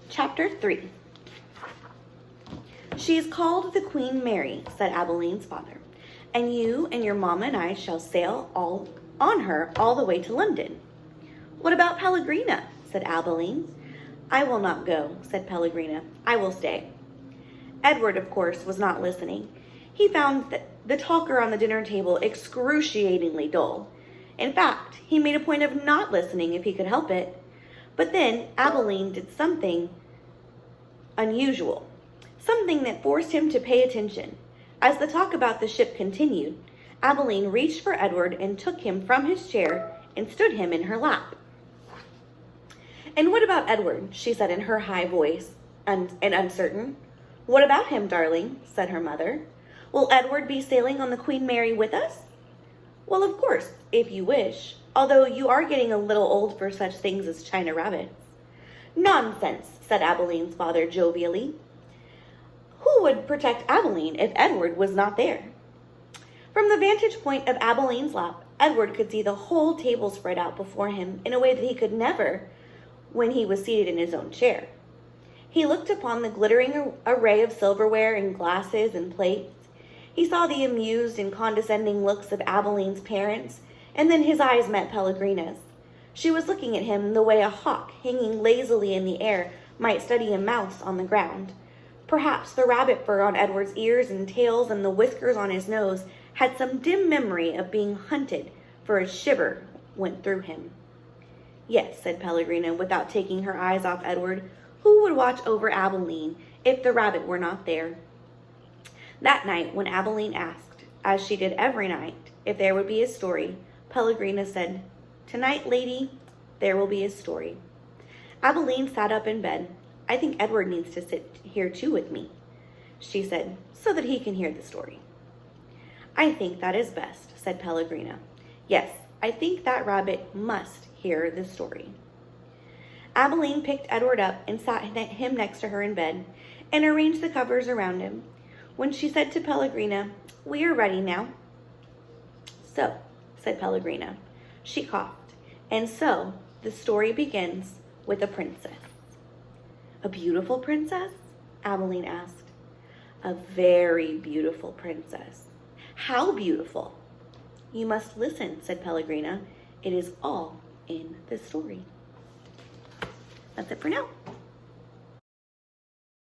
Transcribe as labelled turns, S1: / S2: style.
S1: Chapter 3. "She is called the Queen Mary," said Abeline's father, "and you and your mamma and I shall sail on her all the way to London." "What about Pellegrina?" said Abeline. "I will not go," said Pellegrina. "I will stay." Edward, of course, was not listening. He found the talker on the dinner table excruciatingly dull. In fact, he made a point of not listening if he could help it. But then Abeline did something unusual, something that forced him to pay attention. As the talk about the ship continued, Abeline reached for Edward and took him from his chair and stood him in her lap. "And what about Edward?" she said in her high voice, and uncertain. "What about him, darling?" said her mother. "Will Edward be sailing on the Queen Mary with us?" "Well, of course, if you wish, although you are getting a little old for such things as China rabbits." "Nonsense," said Abeline's father jovially. Who would protect Abeline if Edward was not there? From the vantage point of Abeline's lap, Edward could see the whole table spread out before him in a way that he could never when he was seated in his own chair. He looked upon the glittering array of silverware and glasses and plates. He saw the amused and condescending looks of Abeline's parents, and then his eyes met Pellegrina's. She was looking at him the way a hawk hanging lazily in the air might study a mouse on the ground. Perhaps the rabbit fur on Edward's ears and tails and the whiskers on his nose had some dim memory of being hunted, for a shiver went through him. "Yes," said Pellegrina, without taking her eyes off Edward. "Who would watch over Abeline if the rabbit were not there?" That night, when Abeline asked, as she did every night, if there would be a story, Pellegrina said, "Tonight, lady, there will be a story." Abeline sat up in bed. "I think Edward needs to sit here too with me," she said, "so that he can hear the story." "I think that is best," said Pellegrina. "Yes, I think that rabbit must hear the story." Abeline picked Edward up and sat him next to her in bed and arranged the covers around him. When she said to Pellegrina, "We are ready now." "So," said Pellegrina. She coughed. "And so the story begins with a princess." "A beautiful princess?" Abeline asked. "A very beautiful princess." "How beautiful?" "You must listen," said Pellegrina. "It is all in the story." That's it for now.